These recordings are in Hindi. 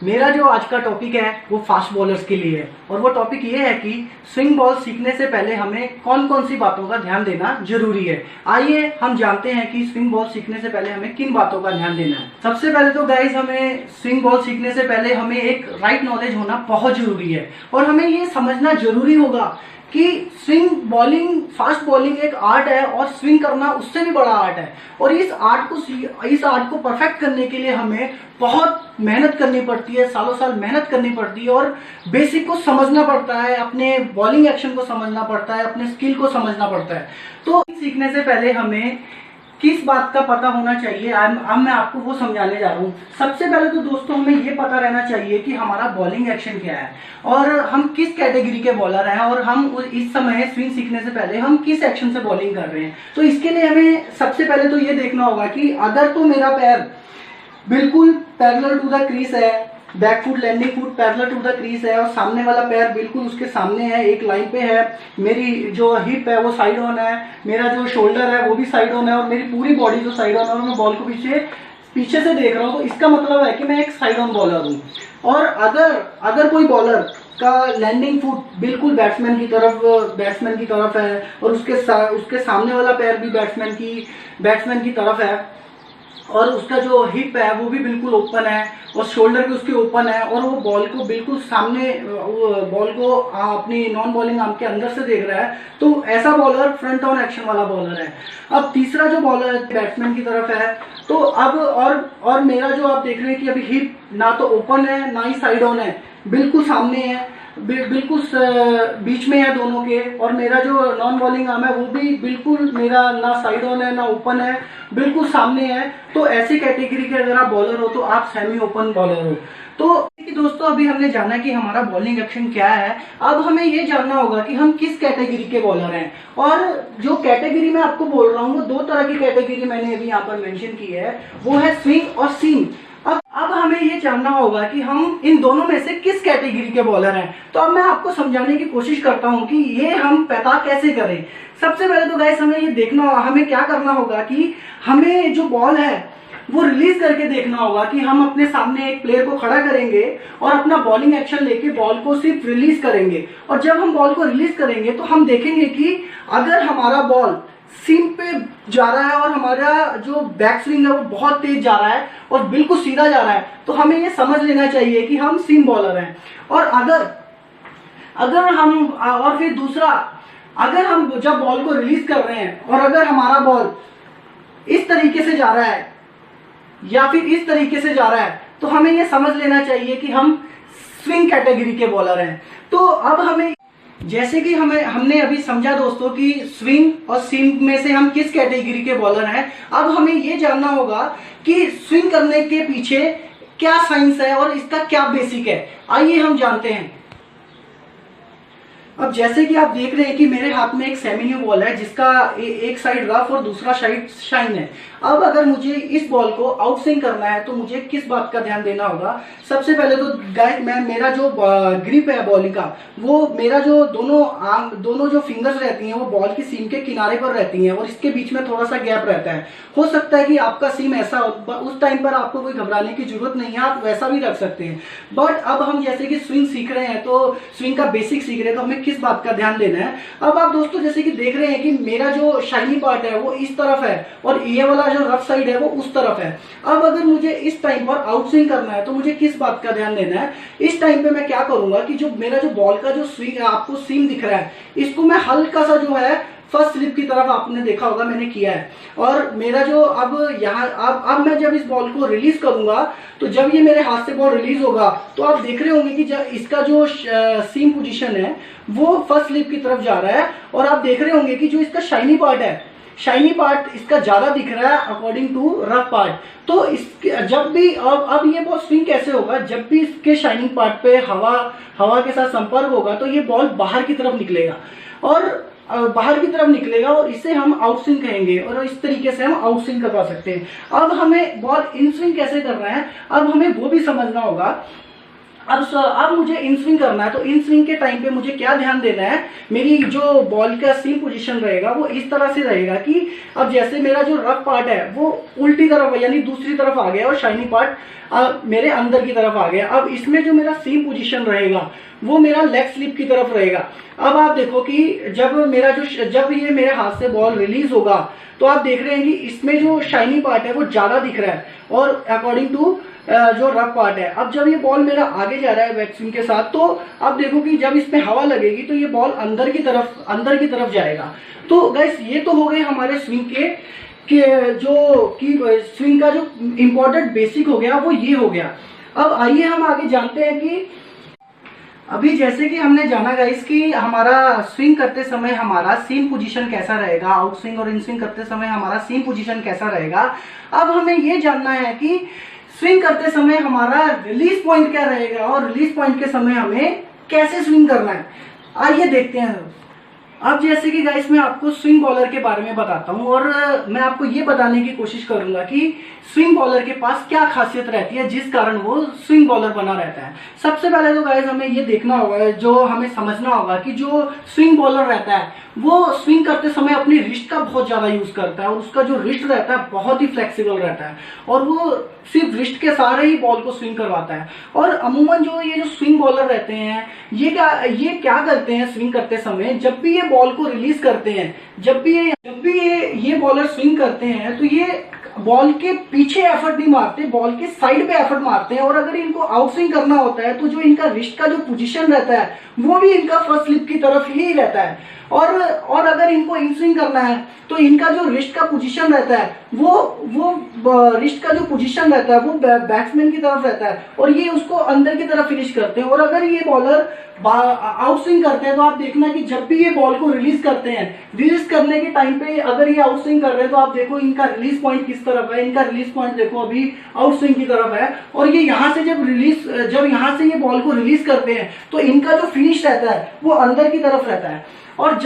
मेरा जो आज का टॉपिक है वो फास्ट बॉलर्स के लिए है और वो टॉपिक ये है कि स्विंग बॉल सीखने से पहले हमें कौन कौन सी बातों का ध्यान देना जरूरी है। आइए हम जानते हैं कि स्विंग बॉल सीखने से पहले हमें किन बातों का ध्यान देना है। सबसे पहले तो गाइस, हमें स्विंग बॉल सीखने से पहले हमें एक राइट नॉलेज होना बहुत जरूरी है और हमें ये समझना जरूरी होगा कि स्विंग बॉलिंग, फास्ट बॉलिंग एक आर्ट है और स्विंग करना उससे भी बड़ा आर्ट है और इस आर्ट को परफेक्ट करने के लिए हमें बहुत मेहनत करनी पड़ती है, सालों साल मेहनत करनी पड़ती है और बेसिक को समझना पड़ता है, अपने बॉलिंग एक्शन को समझना पड़ता है, अपने स्किल को समझना पड़ता है। तो सीखने से पहले हमें किस बात का पता होना चाहिए, अब मैं आपको वो समझाने जा रहा हूँ। सबसे पहले तो दोस्तों हमें ये पता रहना चाहिए कि हमारा बॉलिंग एक्शन क्या है और हम किस कैटेगरी के बॉलर हैं और हम इस समय स्विंग सीखने से पहले हम किस एक्शन से बॉलिंग कर रहे हैं। तो इसके लिए हमें सबसे पहले तो ये देखना होगा कि अगर तो मेरा पैर बिल्कुल पैरेलल टू द क्रीज है, back foot landing foot parallel to the crease है और सामने वाला पैर बिल्कुल उसके सामने है, एक लाइन पे है, मेरी जो हिप है वो साइड ऑन है, मेरा जो शोल्डर है वो भी साइड ऑन है और मेरी पूरी बॉडी जो साइड ऑन है और मैं बॉल को पीछे से देख रहा हूँ, तो इसका मतलब है कि मैं एक साइड ऑन बॉलर हूँ। और अगर कोई बॉलर का लैंडिंग फुट बिल्कुल बैट्समैन की तरफ है और उसके सामने वाला पैर भी बैट्समैन की तरफ है और उसका जो हिप है वो भी बिल्कुल ओपन है और शोल्डर भी उसके ओपन है और वो बॉल को बिल्कुल सामने, बॉल को अपनी नॉन बॉलिंग आर्म के अंदर से देख रहा है, तो ऐसा बॉलर फ्रंट ऑन एक्शन वाला बॉलर है। अब तीसरा जो बॉलर बैट्समैन की तरफ है, तो अब और मेरा जो आप देख रहे हैं कि अभी हिप ना तो ओपन है ना ही साइड ऑन है, बिल्कुल सामने है, बिल्कुल बीच में है दोनों के, और मेरा जो नॉन बॉलिंग आर्म है वो भी बिल्कुल मेरा ना साइड ऑन है ना ओपन है, बिल्कुल सामने है। तो ऐसी कैटेगरी के अगर आप बॉलर हो तो आप सेमी ओपन बॉलर हो। तो दोस्तों अभी हमने जाना कि हमारा बॉलिंग एक्शन क्या है, अब हमें ये जानना होगा कि हम किस कैटेगरी के बॉलर हैं। और जो कैटेगरी मैं आपको बोल रहा हूँ वो दो तरह की कैटेगरी मैंने अभी यहाँ पर मेंशन की है, वो है स्विंग और सीम। अब हमें ये जानना होगा कि हम इन दोनों में से किस कैटेगरी के बॉलर हैं। तो अब मैं आपको समझाने की कोशिश करता हूं कि ये हम पता कैसे करें। सबसे पहले तो गाइस हमें ये देखना होगा, हमें क्या करना होगा कि हमें जो बॉल है वो रिलीज करके देखना होगा कि हम अपने सामने एक प्लेयर को खड़ा करेंगे और अपना बॉलिंग एक्शन लेके बॉल को सिर्फ रिलीज करेंगे। और जब हम बॉल को रिलीज करेंगे तो हम देखेंगे कि अगर हमारा बॉल सीम पे जा रहा है और हमारा जो बैक स्विंग है वो बहुत तेज जा रहा है और बिल्कुल सीधा जा रहा है, तो हमें ये समझ लेना चाहिए कि हम सीम बॉलर हैं। और फिर दूसरा, अगर हम जब बॉल को रिलीज कर रहे हैं और अगर हमारा बॉल इस तरीके से जा रहा है या फिर इस तरीके से जा रहा है, तो हमें ये समझ लेना चाहिए कि हम स्विंग कैटेगरी के बॉलर हैं। तो अब हमें, जैसे कि हमने अभी समझा दोस्तों कि स्विंग और सीम में से हम किस कैटेगरी के बॉलर हैं, अब हमें ये जानना होगा कि स्विंग करने के पीछे क्या साइंस है और इसका क्या बेसिक है। आइए हम जानते हैं। अब जैसे कि आप देख रहे हैं कि मेरे हाथ में एक सेमी न्यू बॉल है जिसका एक साइड रफ और दूसरा साइड शाइन है। अब अगर मुझे इस बॉल को आउट स्विंग करना है तो मुझे किस बात का ध्यान देना होगा। सबसे पहले तो गाइस मेरा जो ग्रिप है बॉलिंग का, वो मेरा जो दोनों जो फिंगर्स रहती हैं वो बॉल की सीम के किनारे पर रहती हैं और इसके बीच में थोड़ा सा गैप रहता है। हो सकता है कि आपका सीम ऐसा हो, उस टाइम पर आपको कोई घबराने की जरूरत नहीं है, आप वैसा भी रख सकते हैं। बट अब हम जैसे कि स्विंग सीख रहे हैं, तो स्विंग का बेसिक सीख रहे हैं, तो हमें किस बात का ध्यान देना है। अब आप दोस्तों जैसे कि देख रहे हैं कि मेरा जो शाइनी पार्ट है वो इस तरफ है और ये वाला जो रफ साइड है वो उस तरफ है। अब अगर मुझे इस टाइम पर आउट स्विंग करना है तो मुझे किस बात का ध्यान देना है। इस टाइम पे मैं क्या करूंगा कि जो मेरा जो बॉल का जो स्विंग है, आपको सीम दिख रहा है, इसको मैं हल्का सा जो है फर्स्ट स्लिप की तरफ, आपने देखा होगा मैंने किया है। और मेरा जो अब मैं जब इस बॉल को रिलीज करूंगा, तो जब ये मेरे हाथ से बॉल रिलीज होगा तो आप देख रहे होंगे कि जब इसका जो सीम पोजीशन है वो फर्स्ट स्लिप की तरफ जा रहा है और आप देख रहे होंगे कि जो इसका शाइनी पार्ट इसका ज्यादा दिख रहा है अकॉर्डिंग टू रफ पार्ट। तो जब भी अब ये बॉल स्विंग कैसे होगा, जब भी इसके शाइनिंग पार्ट पे हवा के साथ संपर्क होगा तो ये बॉल बाहर की तरफ निकलेगा और इसे हम आउट स्विंग कहेंगे और इस तरीके से हम आउट स्विंग करवा सकते हैं। अब हमें बॉल इन स्विंग कैसे करना है, अब हमें वो भी समझना होगा। अब मुझे इन स्विंग करना है, तो इन स्विंग के टाइम पे मुझे क्या ध्यान देना है, मेरी जो बॉल का सीम पोजीशन रहेगा वो इस तरह से रहेगा कि अब जैसे मेरा जो रफ पार्ट है वो उल्टी तरफ यानी दूसरी तरफ आ गया और शाइनी पार्ट मेरे अंदर की तरफ आ गया। अब इसमें जो मेरा सीम पोजीशन रहेगा वो मेरा लेग स्लिप की तरफ रहेगा। अब आप देखो कि जब ये मेरे हाथ से बॉल रिलीज होगा तो आप देख रहे हैं कि इसमें जो शाइनी पार्ट है वो ज्यादा दिख रहा है और अकॉर्डिंग टू जो रफ पार्ट है। अब जब ये बॉल मेरा आगे जा रहा है बैक स्विंग के साथ, तो आप देखो कि जब इसमें हवा लगेगी तो ये बॉल अंदर की तरफ जाएगा। तो गाइस ये तो हो गए हमारे स्विंग स्विंग का जो इम्पोर्टेंट बेसिक हो गया वो ये हो गया। अब आइए हम आगे जानते हैं कि अभी जैसे कि हमने जाना गाइस कि हमारा स्विंग करते समय हमारा सीम पोजीशन कैसा रहेगा, आउट स्विंग और इन स्विंग करते समय हमारा सीम पोजीशन कैसा रहेगा। अब हमें ये जानना है कि स्विंग करते समय हमारा रिलीज पॉइंट क्या रहेगा और रिलीज पॉइंट के समय हमें कैसे स्विंग करना है। आइए देखते हैं। अब जैसे कि गाइस मैं आपको स्विंग बॉलर के बारे में बताता हूं और मैं आपको ये बताने की कोशिश करूंगा कि स्विंग बॉलर के पास क्या खासियत रहती है जिस कारण वो स्विंग बॉलर बना रहता है। सबसे पहले तो गाइस हमें ये देखना होगा, जो हमें समझना होगा कि जो स्विंग बॉलर रहता है वो स्विंग करते समय अपनी रिस्ट का बहुत ज्यादा यूज करता है और उसका जो रिस्ट रहता है बहुत ही फ्लेक्सिबल रहता है और वो सिर्फ रिस्ट के सहारे ही बॉल को स्विंग करवाता है। और अमूमन ये जो स्विंग बॉलर रहते हैं ये क्या करते हैं स्विंग करते समय, जब भी ये बॉल को रिलीज करते हैं, जब भी ये बॉलर स्विंग करते हैं तो ये बॉल के पीछे एफर्ट नहीं मारते, बॉल के साइड पे एफर्ट मारते हैं। और अगर इनको आउट स्विंग करना होता है तो जो इनका रिस्ट का जो पोजीशन रहता है वो भी इनका फर्स्ट स्लिप की तरफ ही रहता है। और अगर इनको इन स्विंग करना है तो इनका जो रिस्ट का पोजीशन रहता है वो रिस्ट का जो पोजीशन रहता है वो बैट्समैन की तरफ रहता है और ये उसको अंदर की तरफ फिनिश करते हैं। और अगर ये बॉलर आउट स्विंग करते हैं तो आप देखना कि जब भी ये बॉल को रिलीज करते हैं, रिलीज करने के टाइम पे अगर ये आउट स्विंग कर रहे हैं तो आप देखो इनका रिलीज पॉइंट किस तरफ है। इनका रिलीज पॉइंट देखो अभी आउट स्विंग की तरफ है और ये यहाँ से जब यहाँ से ये बॉल को रिलीज करते हैं तो इनका जो फिनिश रहता है वो अंदर की तरफ रहता है। और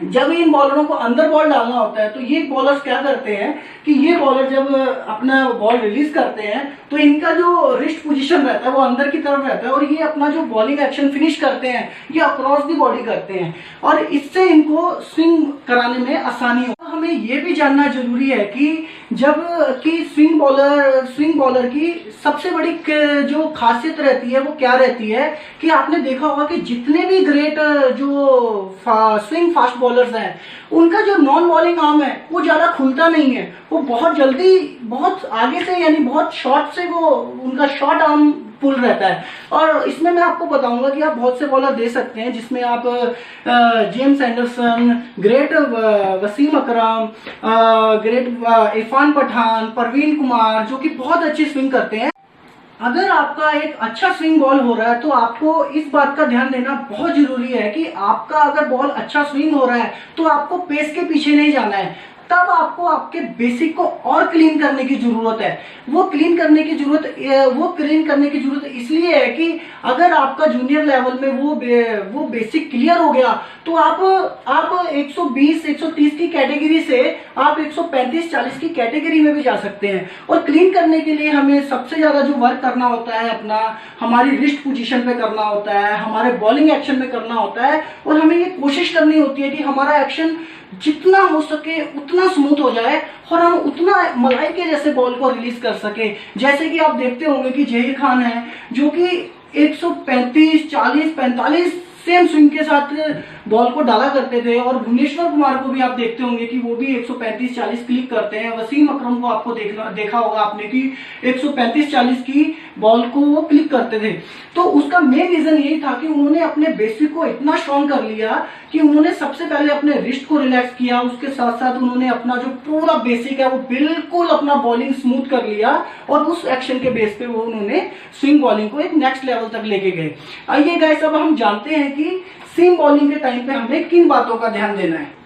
जब इन बॉलरों को अंदर बॉल डालना होता है तो ये बॉलर्स क्या करते हैं कि ये बॉलर जब अपना बॉल रिलीज करते हैं तो इनका जो रिस्ट पोजीशन रहता है वो अंदर की तरफ रहता है और ये अपना जो बॉलिंग एक्शन फिनिश करते हैं ये अक्रॉस दी बॉडी करते हैं और इससे इनको स्विंग कराने में आसानी हो। हमें ये भी जानना जरूरी है कि स्विंग बॉलर की सबसे बड़ी जो खासियत रहती है वो क्या रहती है कि आपने देखा होगा कि जितने भी ग्रेट जो स्विंग फास्ट बॉलर्स हैं उनका जो नॉन बॉलिंग आर्म है वो ज्यादा खुलता नहीं है, वो बहुत जल्दी बहुत आगे से यानी बहुत शॉर्ट से वो उनका शॉर्ट आर्म पुल रहता है। और इसमें मैं आपको बताऊंगा कि आप बहुत से बॉलर दे सकते हैं जिसमें आप जेम्स एंडरसन, ग्रेट वसीम अकरम, ग्रेट इरफान पठान, परवीन कुमार जो कि बहुत अच्छी स्विंग करते हैं। अगर आपका एक अच्छा स्विंग बॉल हो रहा है तो आपको इस बात का ध्यान देना बहुत जरूरी है कि आपका अगर बॉल अच्छा स्विंग हो रहा है तो आपको पेस के पीछे नहीं जाना है, तब आपको आपके बेसिक को और क्लीन करने की जरूरत है। वो क्लीन करने की जरूरत इसलिए है कि अगर आपका जूनियर लेवल में वो बेसिक क्लियर हो गया तो आप 120 130 की कैटेगरी से आप 135 40 की कैटेगरी में भी जा सकते हैं। और क्लीन करने के लिए हमें सबसे ज्यादा जो वर्क करना होता है अपना हमारी रिस्ट पोजीशन पे करना होता है, हमारे बॉलिंग एक्शन में करना होता है और हमें ये कोशिश करनी होती है कि हमारा एक्शन जितना हो सके उतना स्मूथ हो जाए और हम उतना मलाई के जैसे बॉल को रिलीज कर सके। जैसे कि आप देखते होंगे कि जहीर खान है जो कि 135 40 45 सेम स्विंग के साथ बॉल को डाला करते थे और भुवनेश्वर कुमार को भी आप देखते होंगे कि वो भी 135 40 क्लिक करते हैं। वसीम अकरम को आपको देखा होगा आपने कि 135 40 की बॉल को वो क्लिक करते थे। तो उसका मेन रीजन यही था कि उन्होंने अपने बेसिक को इतना स्ट्रॉन्ग कर लिया कि उन्होंने सबसे पहले अपने रिस्ट को रिलैक्स किया, उसके साथ साथ उन्होंने अपना जो पूरा बेसिक है वो बिल्कुल अपना बॉलिंग स्मूथ कर लिया और उस एक्शन के बेस पे वो उन्होंने स्विंग बॉलिंग को एक नेक्स्ट लेवल तक लेके गए। आइए गाइस अब हम जानते हैं कि सीम बॉलिंग के टाइम पे हमें किन बातों का ध्यान देना है।